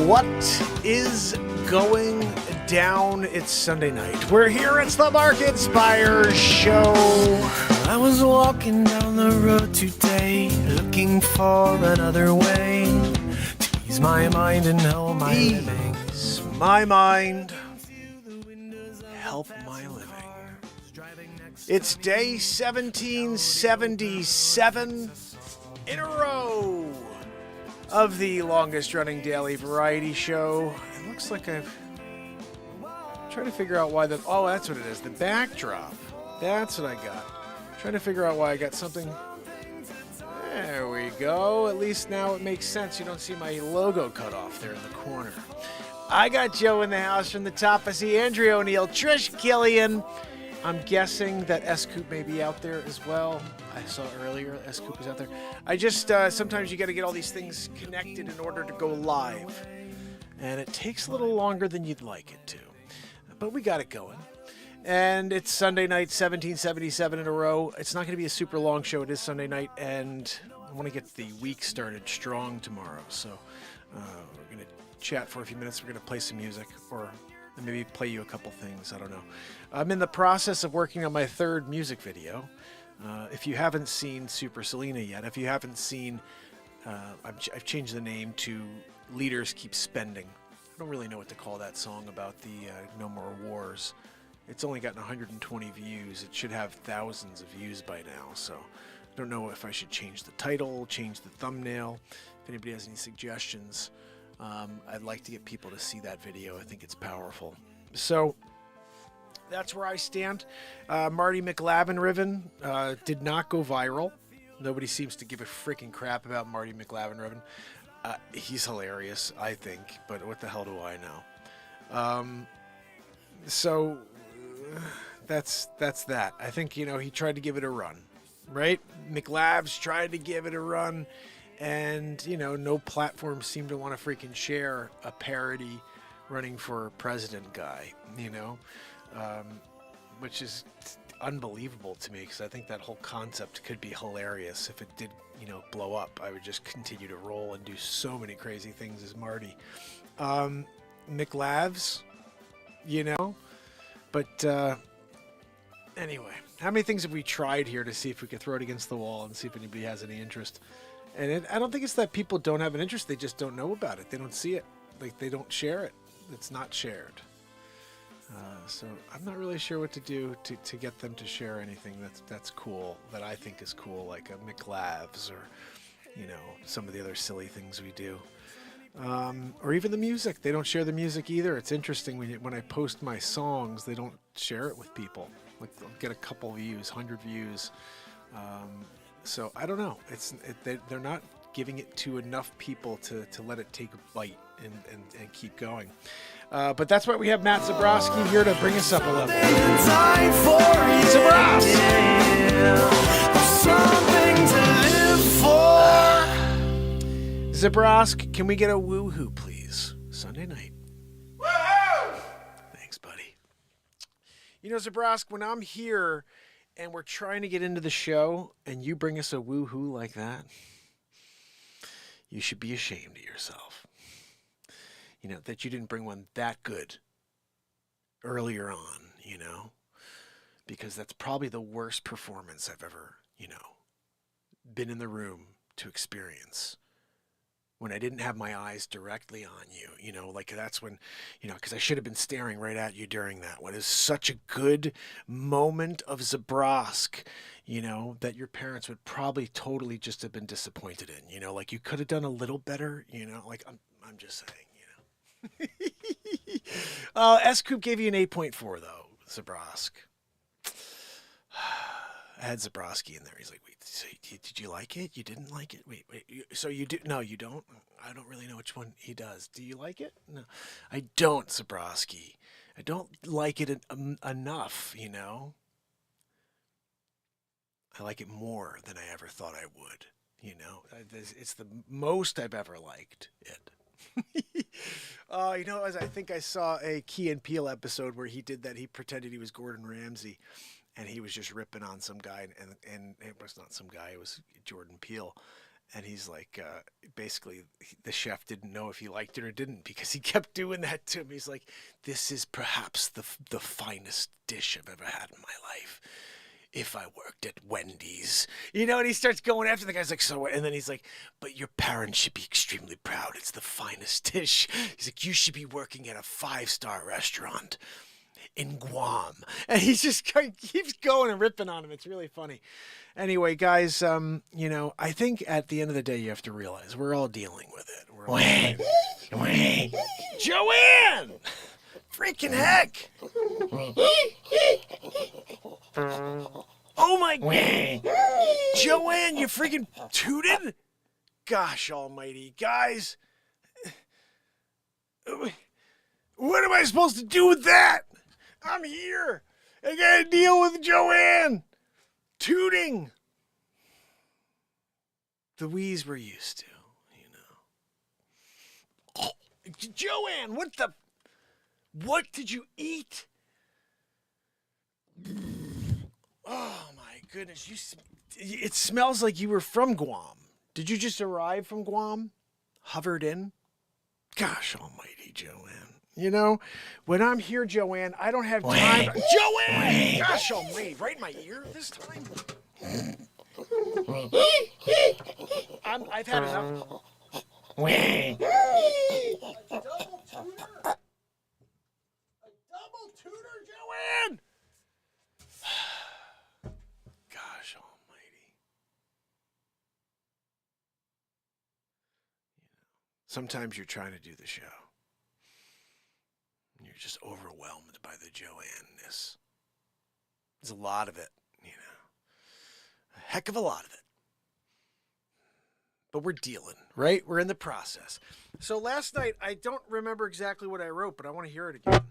What is going down? It's Sunday night. We're here. It's the Market Pires show. I was walking down the road today, looking for another way to ease my mind and help my living. Ease my mind, help my living. It's day 1777 in a row of the longest running daily variety show. It looks like I'm trying to figure out why oh, that's what it is. The backdrop. That's what I got. Trying to figure out why I got something. There we go. At least now it makes sense. You don't see my logo cut off there in the corner. I got Joe in the house from the top. I see Andrea O'Neill, Trish Gillian. I'm guessing that S-Coop may be out there as well. I saw earlier S-Coop is out there. I just, sometimes you got to get all these things connected in order to go live. And it takes a little longer than you'd like it to. But we got it going. And it's Sunday night, 1777 in a row. It's not going to be a super long show. It is Sunday night. And I want to get the week started strong tomorrow. So we're going to chat for a few minutes. We're going to play some music or maybe play you a couple things. I don't know. I'm in the process of working on my third music video. If you haven't seen Super Selena yet, if you haven't seen, I've changed the name to Leaders Keep Spending. I don't really know what to call that song about the No More Wars. It's only gotten 120 views. It should have thousands of views by now. So I don't know if I should change the title, change the thumbnail. If anybody has any suggestions, I'd like to get people to see that video. I think it's powerful. So that's where I stand. Marty McLavin-Riven did not go viral. Nobody seems to give a freaking crap about Marty McLavin-Riven. He's hilarious, I think, but what the hell do I know? So that's that. I think, he tried to give it a run, right? McLavs tried to give it a run, and, no platform seemed to want to freaking share a parody running for president guy, which is unbelievable to me because I think that whole concept could be hilarious if it did, blow up. I would just continue to roll and do so many crazy things as Marty. McLavs, but anyway, how many things have we tried here to see if we could throw it against the wall and see if anybody has any interest? And I don't think it's that people don't have an interest. They just don't know about it. They don't see it. Like, they don't share it. It's not shared. So I'm not really sure what to do to get them to share anything that's cool, that I think is cool, like a McLavs or, some of the other silly things we do. Or even the music. They don't share the music either. It's interesting when I post my songs, they don't share it with people. Like, they'll get a couple views, 100 views. So I don't know. They're not giving it to enough people to let it take a bite and keep going. But that's why we have Matt Zabrowski here to bring us up a level. Zabrosk, can we get a woohoo, please? Sunday night. Woohoo! Thanks, buddy. Zabrosk, when I'm here and we're trying to get into the show and you bring us a woohoo like that, you should be ashamed of yourself. That you didn't bring one that good earlier on, because that's probably the worst performance I've ever, been in the room to experience. When I didn't have my eyes directly on you, like that's when, because I should have been staring right at you during that one. It was such a good moment of Zabrosk, that your parents would probably totally just have been disappointed in, like you could have done a little better, like I'm just saying, S-Coop gave you an 8.4 though, Zabrosk. I had Zabrowski in there. He's like, wait, so did you like it? You didn't like it? Wait, so you do? No, you don't? I don't really know which one he does. Do you like it? No, I don't, Zabrowski. I don't like it enough, I like it more than I ever thought I would, It's the most I've ever liked it. As I think I saw a Key and Peele episode where he did that. He pretended he was Gordon Ramsay, and he was just ripping on some guy, and it was not some guy. It was Jordan Peele, And he's like, basically, the chef didn't know if he liked it or didn't because he kept doing that to him. He's like, this is perhaps the finest dish I've ever had in my life. If I worked at Wendy's, and he starts going after the guy's like, so, and then he's like, but your parents should be extremely proud. It's the finest dish. He's like, you should be working at a 5-star restaurant in Guam. And he just keeps going and ripping on him. It's really funny. Anyway, guys, I think at the end of the day, you have to realize we're all dealing with it. We're all Joanne! Freaking heck! Oh my God! Joanne, you freaking tooted? Gosh almighty. Guys, what am I supposed to do with that? I'm here. I gotta deal with Joanne tooting. The Wheeze we're used to, Joanne, what did you eat? Oh my goodness, it smells like you were from Guam. Did you just arrive from Guam? Hovered in? Gosh almighty, Joanne. When I'm here, Joanne, I don't have time. Joanne! Gosh almighty, right in my ear this time? I've had enough. A double tutor, Joanne! Gosh almighty. Sometimes you're trying to do the show. You're just overwhelmed by the Joanne-ness. There's a lot of it, A heck of a lot of it. But we're dealing, right? We're in the process. So last night, I don't remember exactly what I wrote, but I want to hear it again.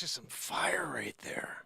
just some fire right there.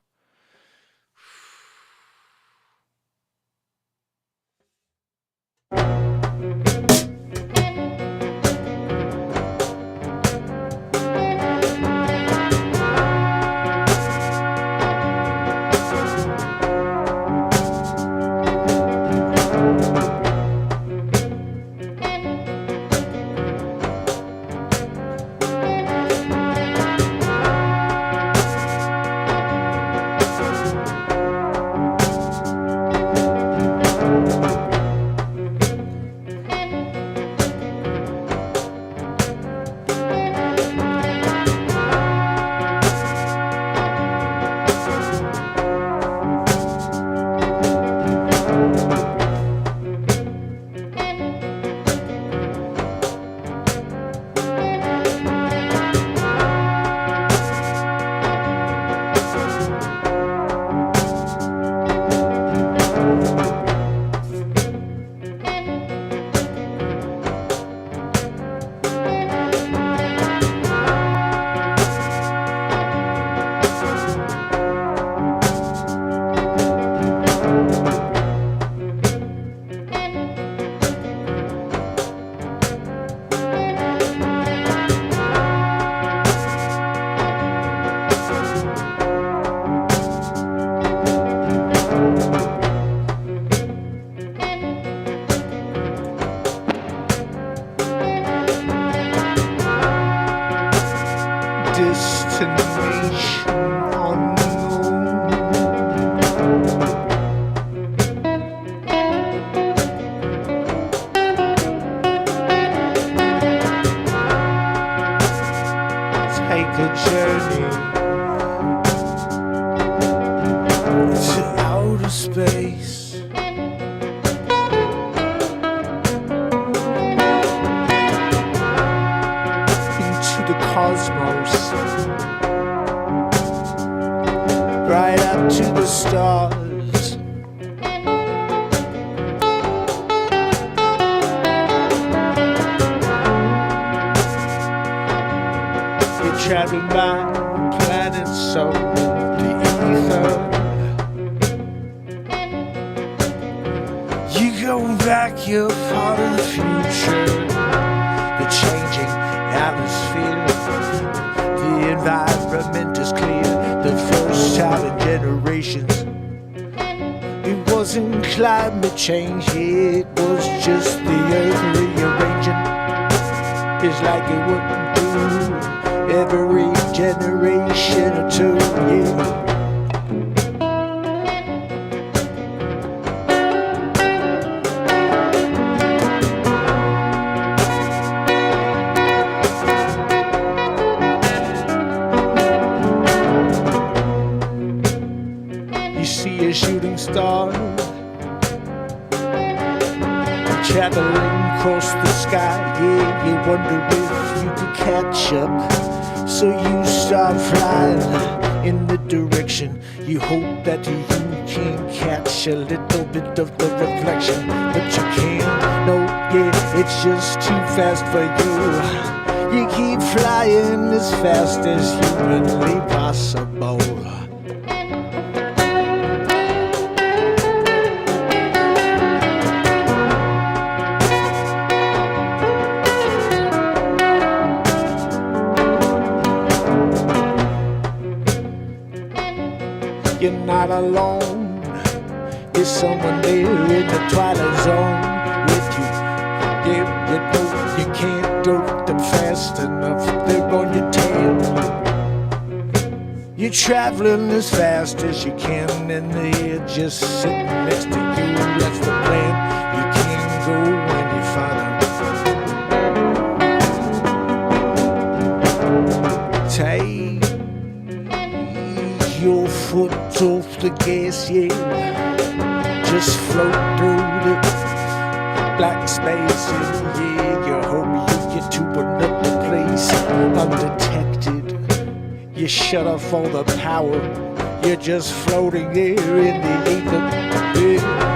Destination unknown. Take a journey to outer space. Into the cosmos. Right up to the stars. You're traveling by planets so the ether. You go back, you're part of the future. The changing atmosphere. The environment is clear. The first time in generations. It wasn't climate change, it was just the earth rearranging. It's like it wouldn't do every generation or two, yeah. See a shooting star traveling across the sky. Yeah, you wonder if you could catch up. So you start flying in the direction. You hope that you can catch a little bit of the reflection, but you can't. No, yeah, it's just too fast for you. You keep flying as fast as humanly possible. You're not alone. There's someone there in the twilight zone with you. Yeah, you know you can't do them fast enough. They're on your tail. You're traveling as fast as you can, and they're just sitting next to you. That's the plan. You can't go any farther. Take your foot off the gas, yeah. Just float through the black space, and yeah, you hope you get to another place undetected. You shut off all the power. You're just floating there in the ether. Yeah.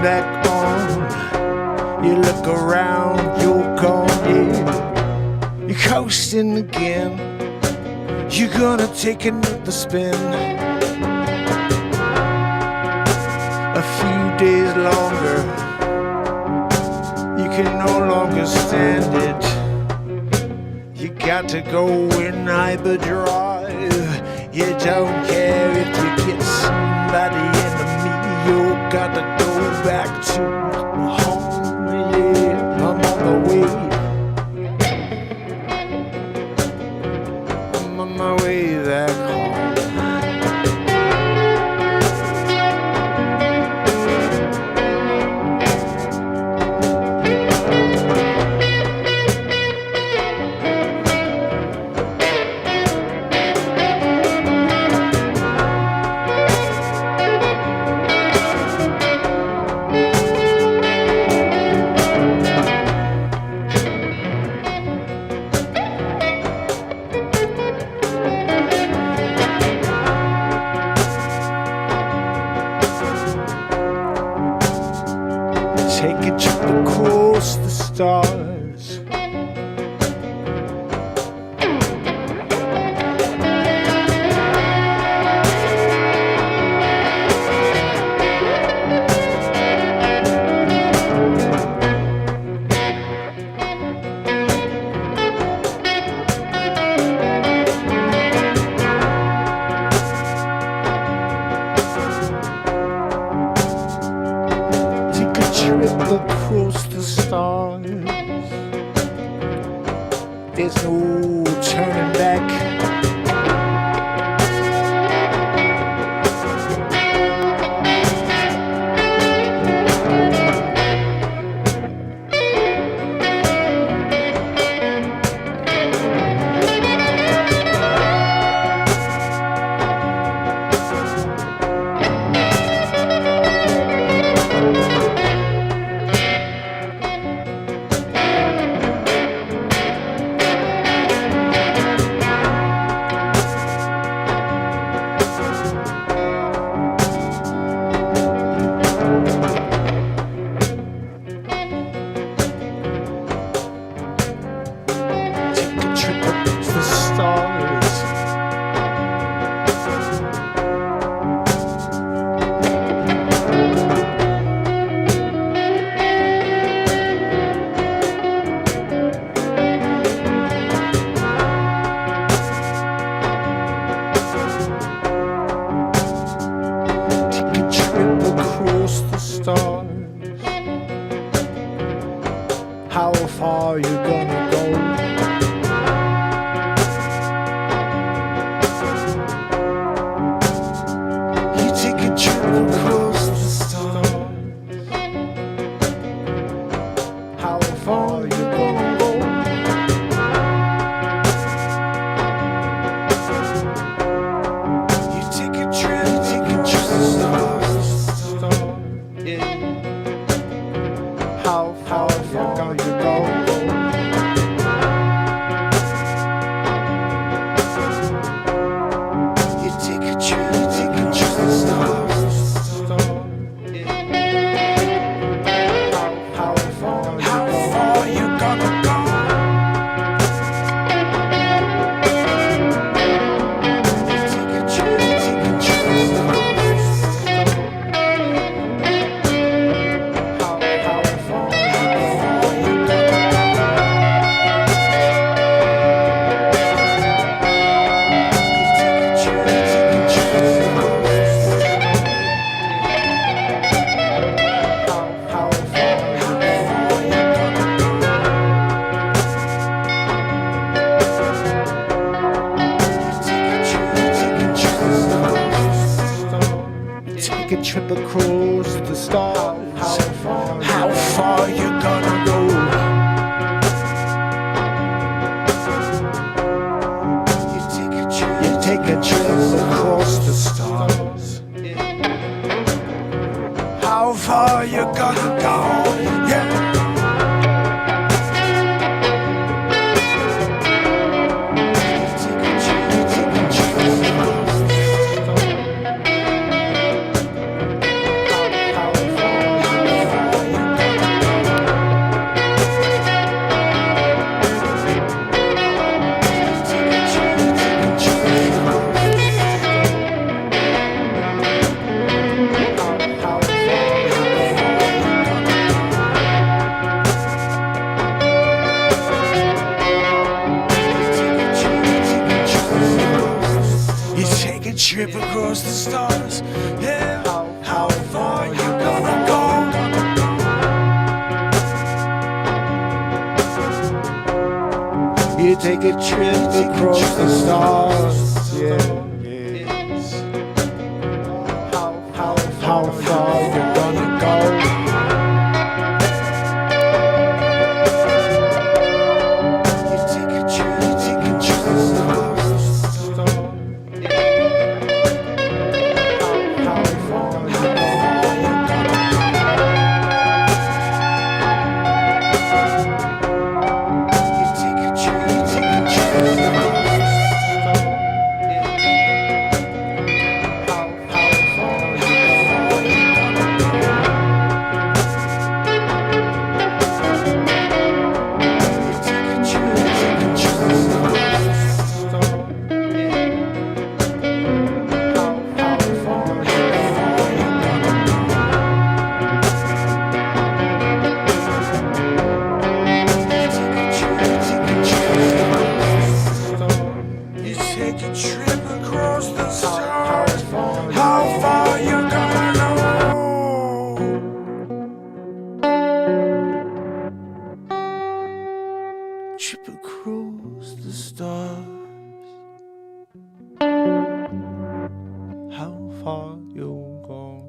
back on. You look around, you're gone, yeah. You're coasting again. You're gonna take another spin. A few days longer, you can no longer stand it. You got to go in hyperdrive. You don't care if you get somebody enemy. You got to go back to home. Yeah, I'm on the way. I'm on my way back home. Take a trip across the stars. Trip across the stars. There's no turning back. How far you gonna go? You take a trip across the stars. How far you gonna go? You take a trip across the stars. Yeah. How far you gonna go? You take a trip across the stars. Yeah. How far you gonna go? You take a trip across the stars. How far you take a trip across the stars. How far you gonna go? You take a trip across the stars. How far you gonna go? Yeah. How a trip across the stars. Yeah, how far you gonna go? You take a trip across the stars. Yeah. How far you gonna go? You take a trip across the stars. How far you gonna You take a trip across the trip across the stars. How far you gonna go?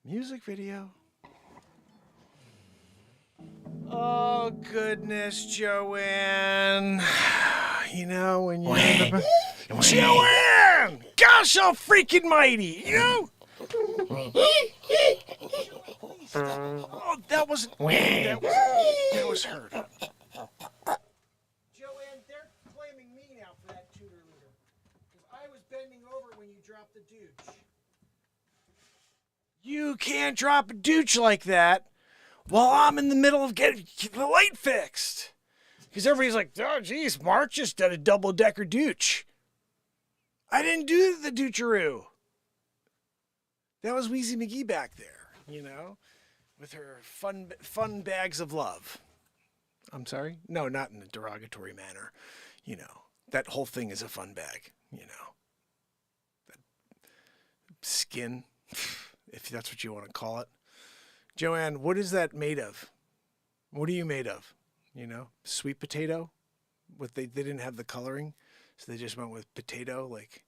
Music video. Oh, goodness, Joanne. You know, when you're in the... Joanne! Gosh, all freaking mighty, you know? Oh, that was heard. Joanne, they're claiming me now for that tutor leader. Because I was bending over when you dropped the douche. You can't drop a douche like that while I'm in the middle of getting the light fixed. Because everybody's like, oh, geez, Mark just did a double-decker douche. I didn't do the doucheroo. That was Wheezy McGee back there, you know, with her fun bags of love. I'm sorry? No, not in a derogatory manner. You know, that whole thing is a fun bag, you know. That skin, if that's what you want to call it. Joanne, what is that made of? What are you made of? You know, sweet potato? They didn't have the coloring, so they just went with potato. Like,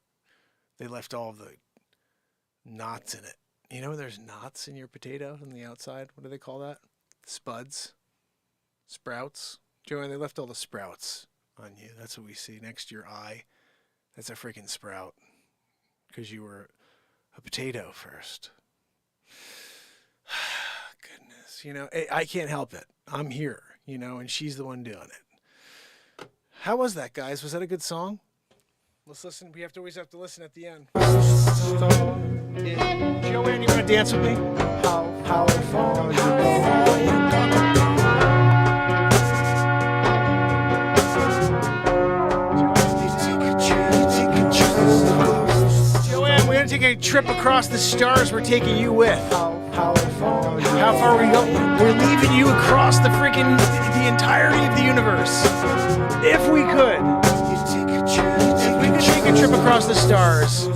they left all the knots in it. You know, there's knots in your potato on the outside. What do they call that? Spuds? Sprouts? Joanne, they left all the sprouts on you. That's what we see next to your eye. That's a freaking sprout. Because you were a potato first. Goodness. You know, I can't help it. I'm here, you know, and she's the one doing it. How was that, guys? Was that a good song? Let's listen. We always have to listen at the end. Joanne, you want to dance with me? How far you Joanne, we're going to take a trip across the stars. We're taking you with. How far we go? We're leaving you across the freaking the entirety of the universe. If we could. If we could take a trip across the stars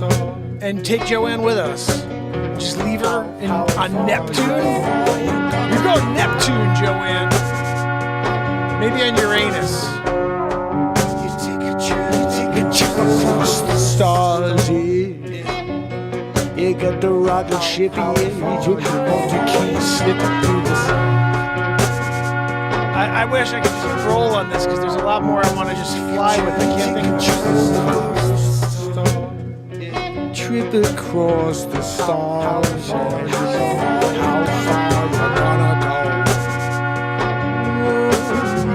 and take Joanne with us. Just leave her on Neptune. You're going Neptune, Joanne. Maybe on Uranus. You take a trip across the stars, yeah. You got the rocket ship, yeah. You can't slip through this. I wish I could just roll on this because there's a lot more I want to just fly with. I can't think of it. Trip across the stars, yeah. How far you gonna go?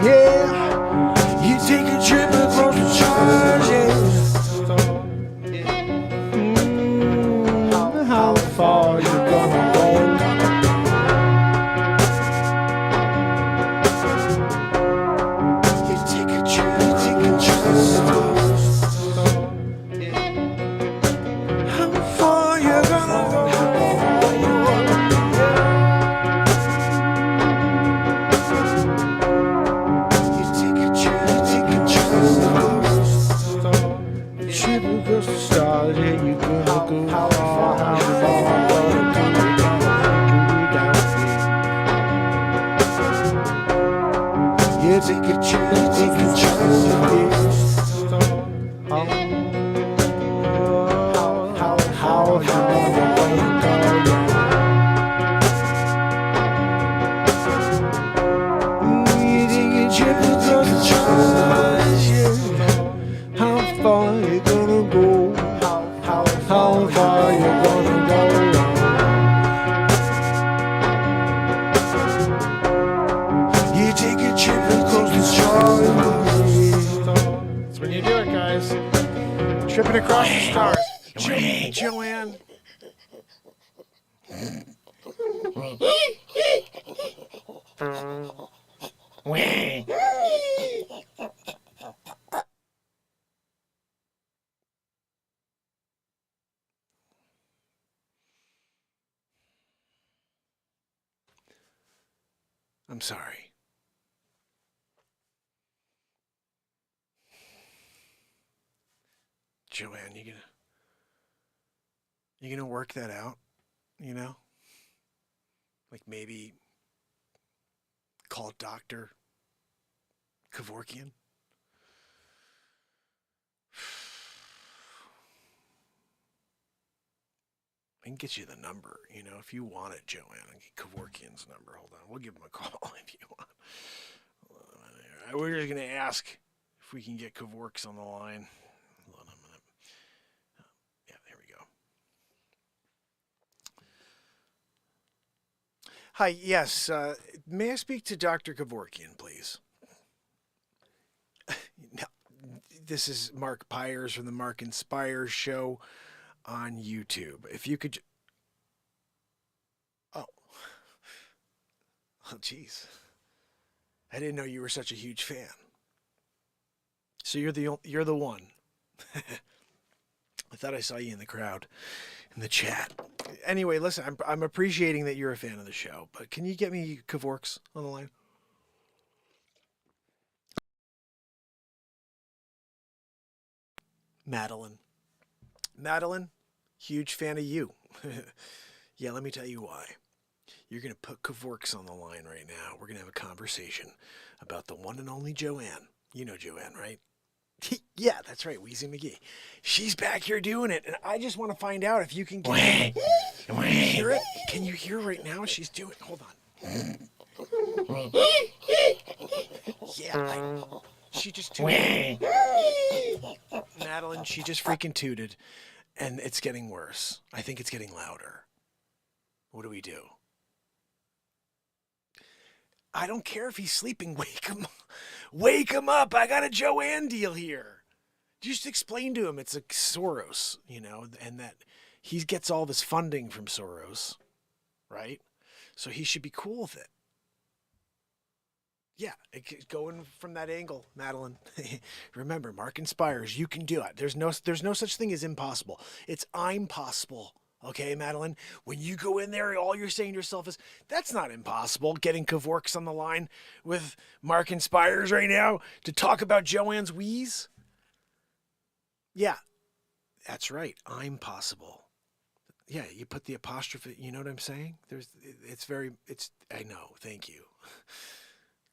Yeah, you take a trip across the stars, yeah. How far you gonna go? You take a trip across the stars. How far you gonna go? You take a chance, take a chance. How you wanna go? You take a trip across the stars, yeah. How far you gonna go? How far you gonna go? You take a trip across the stars. That's when you do it, guys. Tripping across the stars. Joanne. I'm sorry. Joanne, you gonna work that out? You know? Like maybe call Dr. Kevorkian? I can get you the number, you know, if you want it, Joanne. I can get Kevorkian's number. Hold on. We'll give him a call if you want. We're just going to ask if we can get Kevorks on the line. Hold on a minute. Yeah, there we go. Hi, yes. May I speak to Dr. Kevorkian, please? Now, this is Mark Pires from the Mark Inspires show on YouTube. If you could... Oh, jeez. I didn't know you were such a huge fan. So you're the one. I thought I saw you in the crowd, in the chat. Anyway, listen, I'm appreciating that you're a fan of the show, but can you get me Kevorks on the line? Madeline, huge fan of you. Yeah, let me tell you why. You're going to put Kevorks on the line right now. We're going to have a conversation about the one and only Joanne. You know Joanne, right? Yeah, that's right, Wheezy McGee. She's back here doing it, and I just want to find out if you can get Can you hear it? Can you hear right now? She's doing it. Hold on. Yeah, she just tooted. Madeline, she just freaking tooted, and it's getting worse. I think it's getting louder. What do we do? I don't care if he's sleeping. Wake him up. Wake him up. I got a Joanne deal here. Just explain to him it's a Soros, you know, and that he gets all this funding from Soros, right? So he should be cool with it. Yeah, going from that angle, Madeline. Remember, Mark Inspires. You can do it. There's no such thing as impossible. It's I'm possible. Okay, Madeline? When you go in there, all you're saying to yourself is, that's not impossible, getting Kevorks on the line with Mark Inspires right now to talk about Joanne's Wheeze? Yeah, that's right. I'm possible. Yeah, you put the apostrophe, you know what I'm saying? I know, thank you.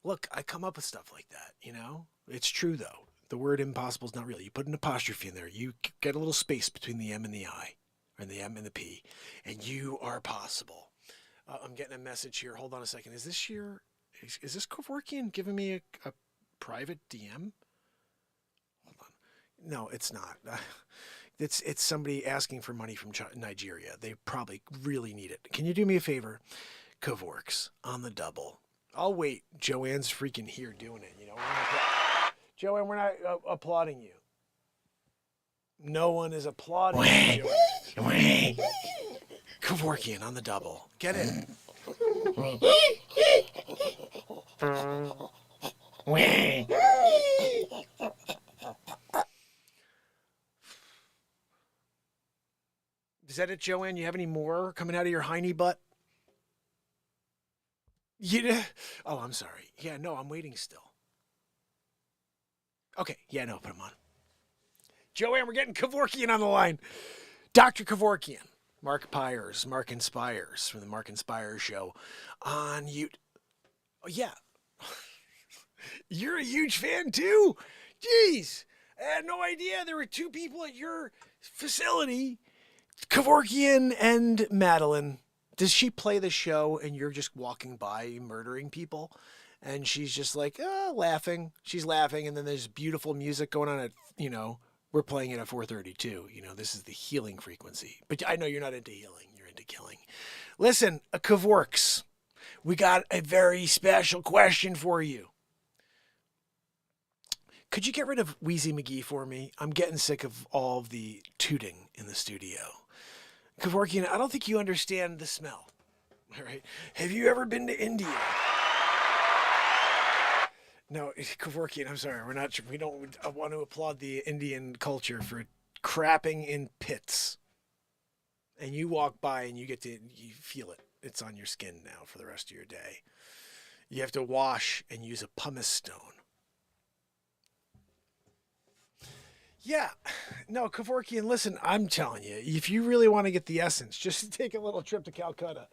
Look, I come up with stuff like that, you know? It's true, though. The word impossible is not real. You put an apostrophe in there. You get a little space between the M and the I. Or the M and the P, and you are possible. I'm getting a message here. Hold on a second. Is this Kevorkian giving me a private DM? Hold on. No, it's not. It's somebody asking for money from Nigeria. They probably really need it. Can you do me a favor? Kevorks on the double. I'll wait. Joanne's freaking here doing it. You know. Joanne, we're not applauding you. No one is applauding you. Kevorkian on the double. Get it. Is that it, Joanne? You have any more coming out of your hiney butt? Oh, I'm sorry. Yeah, no, I'm waiting still. Okay, yeah, no, put him on. Joanne, we're getting Kevorkian on the line. Dr. Kevorkian. Mark Pires, Mark Inspires from the Mark Inspires show on YouTube. Oh, yeah. You're a huge fan too? Jeez. I had no idea there were two people at your facility, Kevorkian and Madeline. Does she play the show and you're just walking by murdering people? And she's just like, laughing. She's laughing, and then there's beautiful music going on at, we're playing it at 432. This is the healing frequency. But I know you're not into healing. You're into killing. Listen, Kevorks, we got a very special question for you. Could you get rid of Wheezy McGee for me? I'm getting sick of all of the tooting in the studio. Kevorkian, I don't think you understand the smell. All right. Have you ever been to India? No, Kevorkian, I'm sorry. We don't want to applaud the Indian culture for crapping in pits. And you walk by and you feel it. It's on your skin now for the rest of your day. You have to wash and use a pumice stone. Yeah. No, Kevorkian, listen, I'm telling you, if you really want to get the essence, just take a little trip to Calcutta.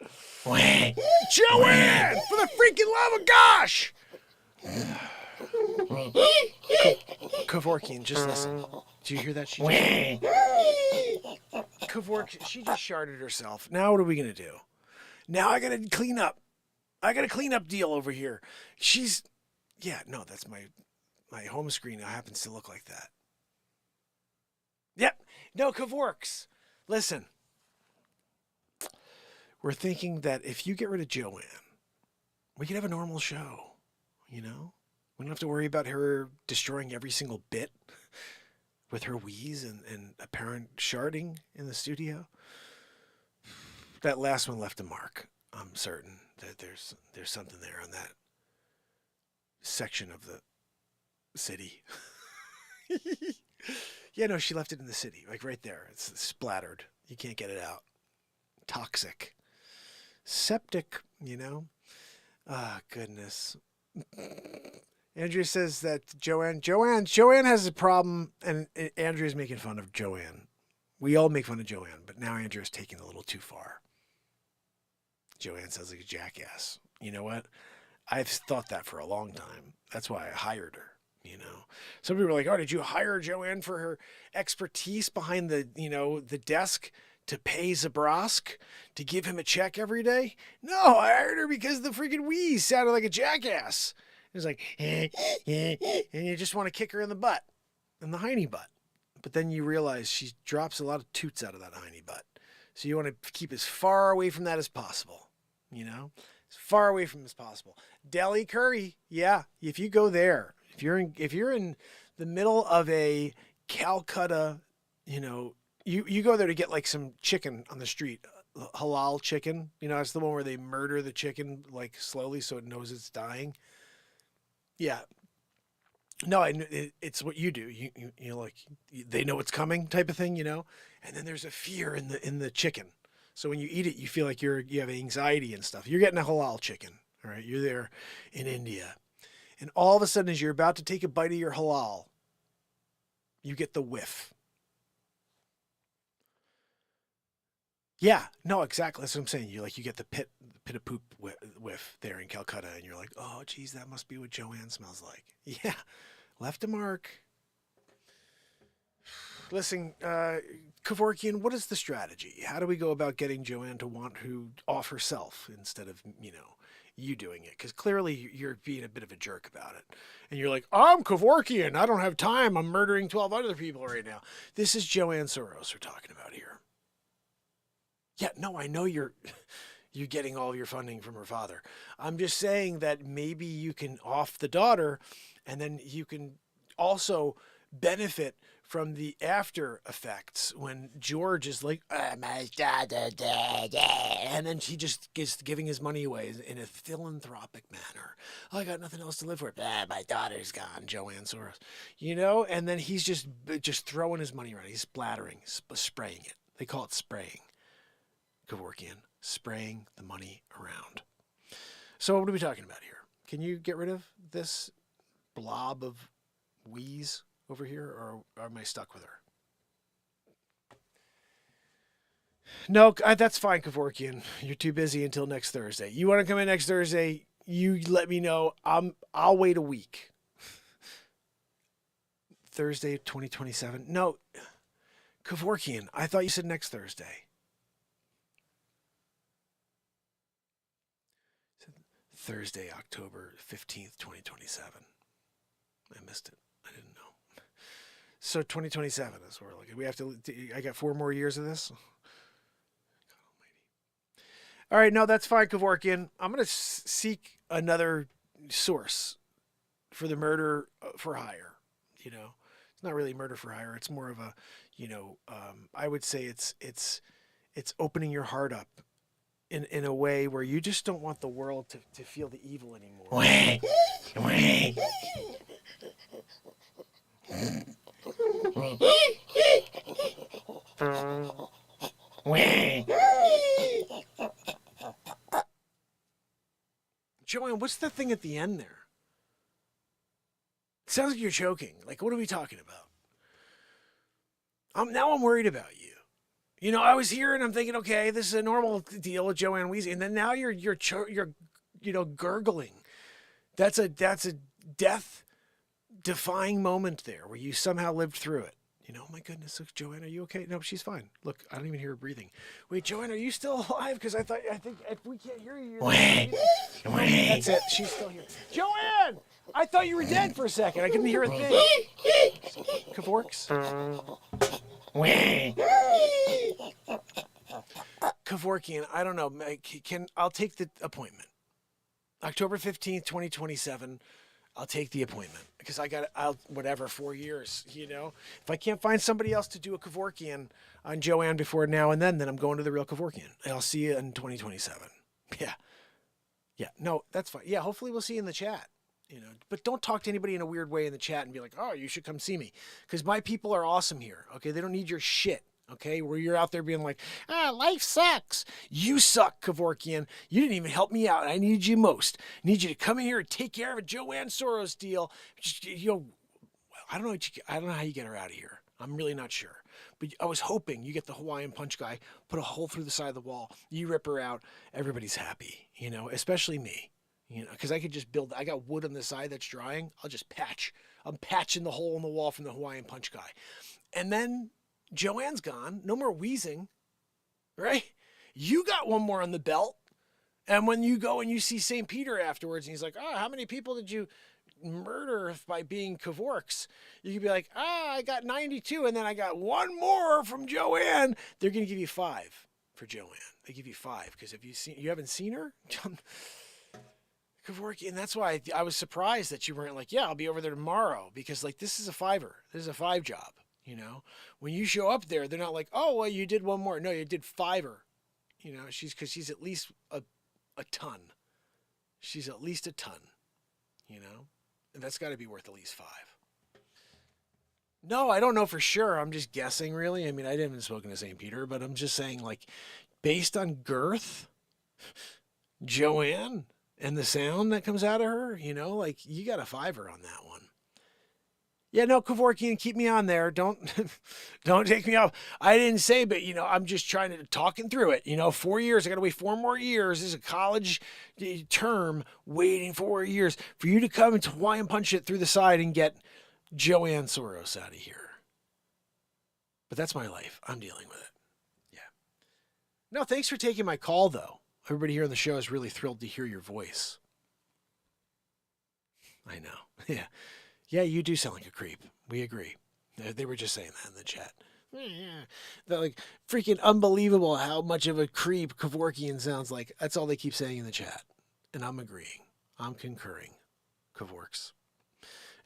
Joanne! For the freaking love of gosh! Kevorkian, just listen. Do you hear that? She just sharted herself. Now what are we going to do? Now I got to clean up. I got a cleanup deal over here. That's my home screen. It happens to look like that. Yep. No, Kevorks. Listen. We're thinking that if you get rid of Joanne, we could have a normal show. We don't have to worry about her destroying every single bit with her wheeze and apparent sharding in the studio. That last one left a mark. I'm certain that there's something there on that section of the city. Yeah, no, she left it in the city, like right there. It's splattered. You can't get it out. Toxic. Septic, Ah, goodness. Andrea says that Joanne has a problem, and Andrea's making fun of Joanne. We all make fun of Joanne, but now Andrea's taking it a little too far. Joanne sounds like a jackass. You know what? I've thought that for a long time. That's why I hired her. Some people were like, "Oh, did you hire Joanne for her expertise behind the desk to pay Zabrosk to give him a check every day?" No, I hired her because the freaking Wheeze sounded like a jackass. It was like, and you just want to kick her in the butt, in the hiney butt. But then you realize she drops a lot of toots out of that hiney butt. So you want to keep as far away from that as possible, as far away from as possible. Delhi curry, yeah. If you go there, if you're in the middle of a Calcutta, you go there to get like some chicken on the street, halal chicken. It's the one where they murder the chicken like slowly so it knows it's dying. Yeah. No, it's what you do. You like they know it's coming type of thing, and then there's a fear in the chicken. So when you eat it, you feel like you have anxiety and stuff. You're getting a halal chicken, all right? You're there in India. And all of a sudden, as you're about to take a bite of your halal, you get the whiff. Yeah, no, exactly. That's what I'm saying. You get the pit of poop whiff there in Calcutta, and you're like, oh, geez, that must be what Joanne smells like. Yeah, left a mark. Listen, Kevorkian, what is the strategy? How do we go about getting Joanne to want to off herself instead of, you doing it? Because clearly you're being a bit of a jerk about it. And you're like, I'm Kevorkian. I don't have time. I'm murdering 12 other people right now. This is Joanne Soros we're talking about here. Yeah, no, I know you're getting all of your funding from her father. I'm just saying that maybe you can off the daughter, and then you can also benefit from the after effects when George is like, my daughter, and then he just is giving his money away in a philanthropic manner. Oh, I got nothing else to live for. My daughter's gone, Joanne Soros. And then he's just throwing his money around. He's splattering, spraying it. They call it spraying. Kevorkian, spraying the money around. So what are we talking about here? Can you get rid of this blob of Wheeze over here, or am I stuck with her? No, that's fine, Kevorkian. You're too busy until next Thursday. You want to come in next Thursday? you let me know. I'll wait a week. Thursday, 2027. No, Kevorkian. I thought you said next Thursday. Thursday, October 15th, 2027. I missed it. I didn't know. So 2027 is where we're looking. We have to. I got 4 more years of this. All right, no, that's fine, Kevorkian. I'm going to seek another source for the murder for hire. You know, it's not really murder for hire. It's more of a, I would say it's opening your heart up in a way where you just don't want the world to feel the evil anymore. Joanne, what's the thing at the end there? It sounds like you're choking. Like, what are we talking about? Now I'm worried about you. You know, I was here and I'm thinking, okay, this is a normal deal with Joanne Wheeze, and then now you're gurgling. That's a death-defying moment there where you somehow lived through it. You know, oh my goodness, look, Joanne, are you okay? No, she's fine. Look, I don't even hear her breathing. Wait, Joanne, are you still alive? Because I think if we can't hear you, that's it. She's still here. Joanne, I thought you were dead for a second. I couldn't hear a thing. Kevorks. Kevorkian, I don't know. I'll take the appointment. October 15th, 2027. I'll take the appointment because I'll whatever, 4 years, you know. If I can't find somebody else to do a Kevorkian on Joanne before now and then I'm going to the real Kevorkian. I'll see you in 2027. Yeah. Yeah. No, that's fine. Yeah. Hopefully we'll see you in the chat, you know, but don't talk to anybody in a weird way in the chat and be like, oh, you should come see me. Because my people are awesome here. Okay. They don't need your shit. Okay, where you're out there being like, life sucks. You suck, Kevorkian. You didn't even help me out. I needed you most. I need you to come in here and take care of a Joanne Soros deal. Just, I don't know how you get her out of here. I'm really not sure. But I was hoping you get the Hawaiian punch guy, put a hole through the side of the wall. You rip her out. Everybody's happy, you know, especially me, you know, because I could just build. I got wood on the side that's drying. I'll just patch. I'm patching the hole in the wall from the Hawaiian punch guy. And then Joanne's gone. No more wheezing, right? You got one more on the belt. And when you go and you see St. Peter afterwards, and he's like, how many people did you murder by being Kevorks? You could be like, I got 92, and then I got one more from Joanne. They're going to give you 5 for Joanne. They give you 5 because you haven't seen her? Kevorkian, and that's why I was surprised that you weren't like, yeah, I'll be over there tomorrow, because like this is a 5er. This is a 5 job. You know, when you show up there, they're not like, oh, well, you did one more. No, you did 5er. You know, she's at least a ton. She's at least a ton, you know, and that's got to be worth at least 5. No, I don't know for sure. I'm just guessing, really. I mean, I haven't spoken to St. Peter, but I'm just saying, like, based on girth, Joanne and the sound that comes out of her, you know, like, you got a 5er on that one. Yeah, no, Kevorkian, keep me on there. Don't take me off. I didn't say, but, you know, I'm just trying to talking through it. You know, 4 years. I got to wait 4 more years. This is a college term waiting 4 years for you to come and Hawaiian punch it through the side and get Joanne Soros out of here. But that's my life. I'm dealing with it. Yeah. No, thanks for taking my call, though. Everybody here on the show is really thrilled to hear your voice. I know. Yeah. Yeah, you do sound like a creep. We agree. They were just saying that in the chat. They're like, freaking unbelievable how much of a creep Kevorkian sounds like. That's all they keep saying in the chat. And I'm agreeing. I'm concurring. Kevorks.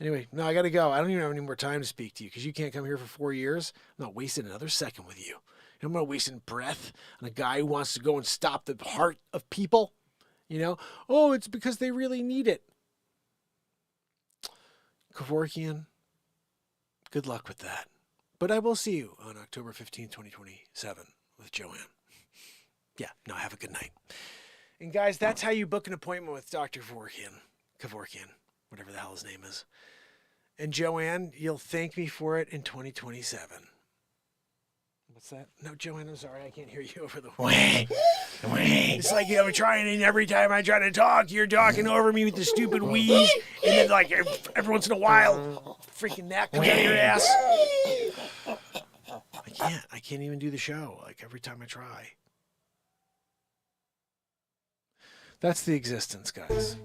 Anyway, no, I got to go. I don't even have any more time to speak to you because you can't come here for 4 years. I'm not wasting another second with you. I'm not wasting breath on a guy who wants to go and stop the heart of people. You know? Oh, it's because they really need it. Kevorkian, good luck with that. But I will see you on October 15th, 2027 with Joanne. Yeah, no, have a good night. And guys, that's how you book an appointment with Dr. Kevorkian, whatever the hell his name is. And Joanne, you'll thank me for it in 2027. What's that? No, Joanne, I'm sorry. I can't hear you over the way. It's like, I'm trying, and every time I try to talk, you're talking over me with the stupid wheeze, and then like every once in a while, freaking that comes out of your ass. I can't even do the show, like every time I try. That's the existence, guys.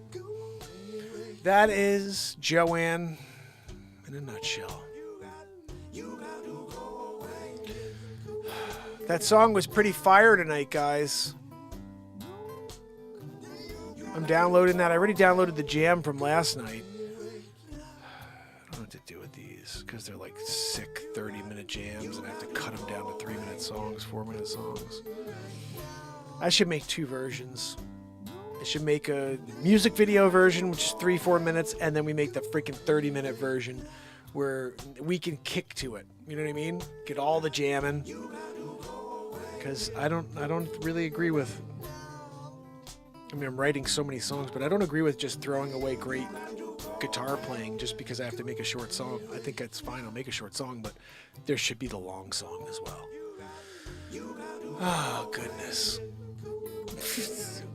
That is Joanne in a nutshell. That song was pretty fire tonight, guys. I'm downloading that. I already downloaded the jam from last night. I don't know what to do with these because they're like sick 30-minute jams and I have to cut them down to 3-minute songs, 4-minute songs. I should make 2 versions. I should make a music video version, which is 3-4 minutes, and then we make the freaking 30-minute version where we can kick to it. You know what I mean? Get all the jamming. Because I don't really agree with. I mean, I'm writing so many songs, but I don't agree with just throwing away great guitar playing just because I have to make a short song. I think that's fine. I'll make a short song, but there should be the long song as well. Oh, goodness.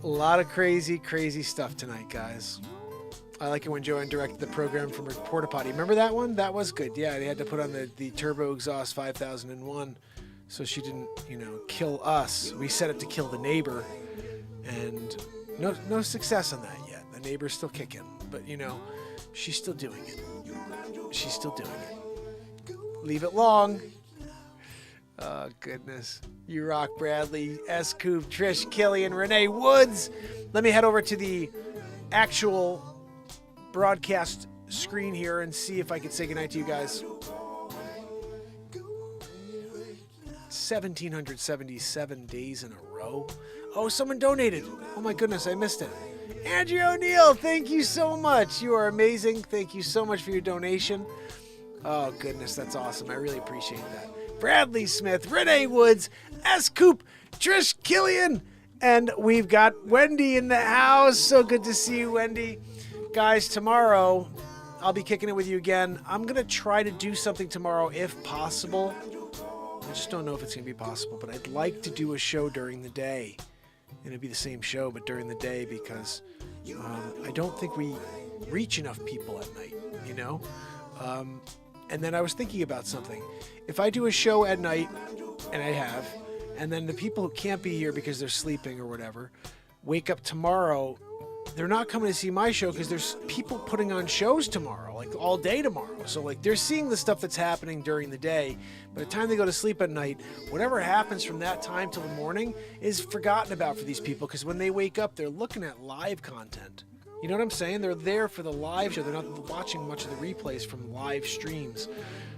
A lot of crazy, crazy stuff tonight, guys. I like it when Joanne directed the program from her porta potty. Remember that one? That was good. Yeah, they had to put on the turbo exhaust 5001 so she didn't, kill us. We set it to kill the neighbor, and no success on that yet. The neighbor's still kicking, but she's still doing it. She's still doing it. Leave it long. Oh, goodness. You rock, Bradley, S. Coop, Trish, Killian, Renee Woods. Let me head over to the actual broadcast screen here and see if I can say goodnight to you guys. 1,777 days in a row. Oh, someone donated. Oh, my goodness, I missed it. Andrew O'Neill, thank you so much. You are amazing. Thank you so much for your donation. Oh, goodness, that's awesome. I really appreciate that. Bradley Smith, Renee Woods, S. Coop, Trish Killian, and we've got Wendy in the house. So good to see you, Wendy. Guys, tomorrow, I'll be kicking it with you again. I'm going to try to do something tomorrow if possible. I just don't know if it's going to be possible, but I'd like to do a show during the day. And it'd be the same show, but during the day, because I don't think we reach enough people at night, And then I was thinking about something. If I do a show at night, and I have, and then the people who can't be here because they're sleeping or whatever, wake up tomorrow, they're not coming to see my show because there's people putting on shows tomorrow, like all day tomorrow. So like they're seeing the stuff that's happening during the day. By the time they go to sleep at night, whatever happens from that time till the morning is forgotten about for these people, because when they wake up, they're looking at live content. You know what I'm saying? They're there for the live show. They're not watching much of the replays from live streams.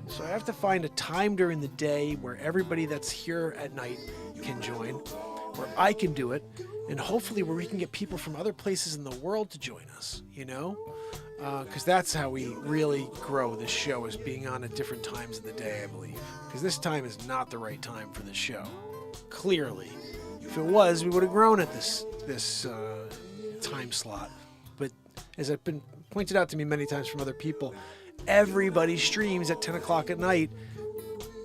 So I have to find a time during the day where everybody that's here at night can join, where I can do it, and hopefully where we can get people from other places in the world to join us, because that's how we really grow this show, is being on at different times of the day, I believe. Because this time is not the right time for this show. Clearly. If it was, we would have grown at this time slot. But as I've been pointed out to me many times from other people, everybody streams at 10 o'clock at night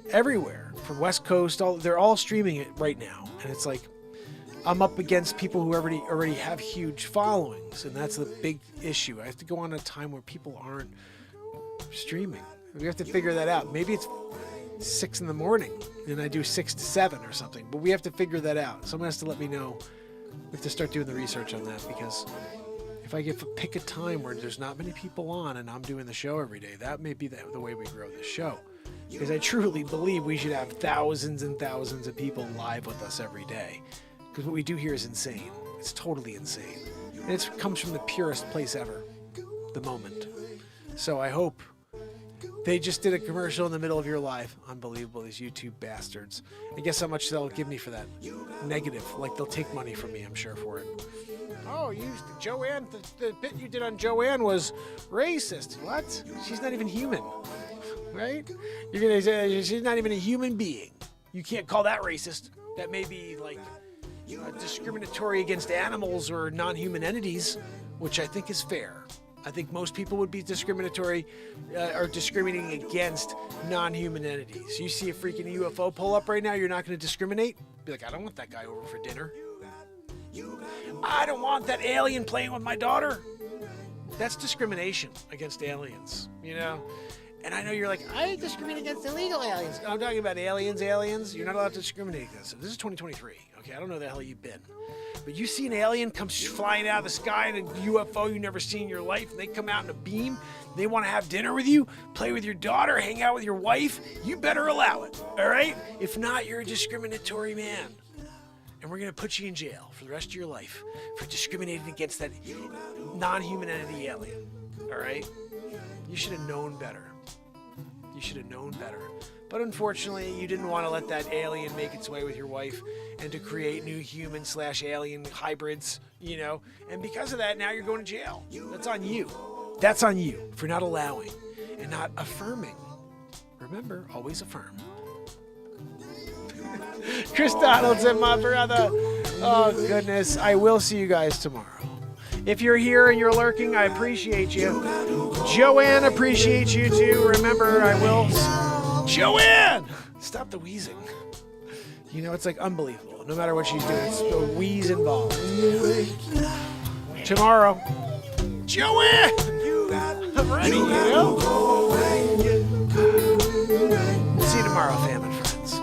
everywhere. From West Coast, they're all streaming it right now. And it's like, I'm up against people who already have huge followings, and that's the big issue. I have to go on a time where people aren't streaming. We have to figure that out. Maybe it's 6 in the morning, and I do 6 to 7 or something, but we have to figure that out. Someone has to let me know. We have to start doing the research on that, because if I pick a time where there's not many people on and I'm doing the show every day, that may be the way we grow this show. Because I truly believe we should have thousands and thousands of people live with us every day. Because what we do here is insane. It's totally insane. And it comes from the purest place ever. The moment. So I hope. They just did a commercial in the middle of your live. Unbelievable, these YouTube bastards. I guess how much they'll give me for that. Negative. Like they'll take money from me, I'm sure, for it. Oh, Joanne, the bit you did on Joanne was racist. What? She's not even human. Right? You're going to say she's not even a human being. You can't call that racist. That may be like discriminatory against animals or non-human entities, which I think is fair. I think most people would be discriminatory or discriminating against non-human entities. You see a freaking UFO pull up right now, you're not going to discriminate? Be like, I don't want that guy over for dinner. I don't want that alien playing with my daughter. That's discrimination against aliens, you know? And I know you're like, I discriminate against illegal aliens. I'm talking about aliens. You're not allowed to discriminate against them. This is 2023, okay? I don't know the hell you've been. But you see an alien come flying out of the sky in a UFO you've never seen in your life, and they come out in a beam, they want to have dinner with you, play with your daughter, hang out with your wife, you better allow it, all right? If not, you're a discriminatory man. And we're going to put you in jail for the rest of your life for discriminating against that non-human entity alien, all right? You should have known better. You should have known better. But unfortunately, you didn't want to let that alien make its way with your wife and to create new human/alien hybrids, you know? And because of that, now you're going to jail. That's on you. That's on you for not allowing and not affirming. Remember, always affirm. Chris Donaldson, my brother. Oh, goodness. I will see you guys tomorrow. If you're here and you're lurking, I appreciate you. Joanne appreciates you too. Remember, I will... Joanne! Stop the wheezing. You know, it's like unbelievable. No matter what she's doing, it's a wheeze involved. Tomorrow. Joanne! I'm ready, you know? See you tomorrow, family friends.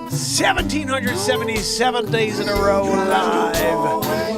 1,777 days in a row live.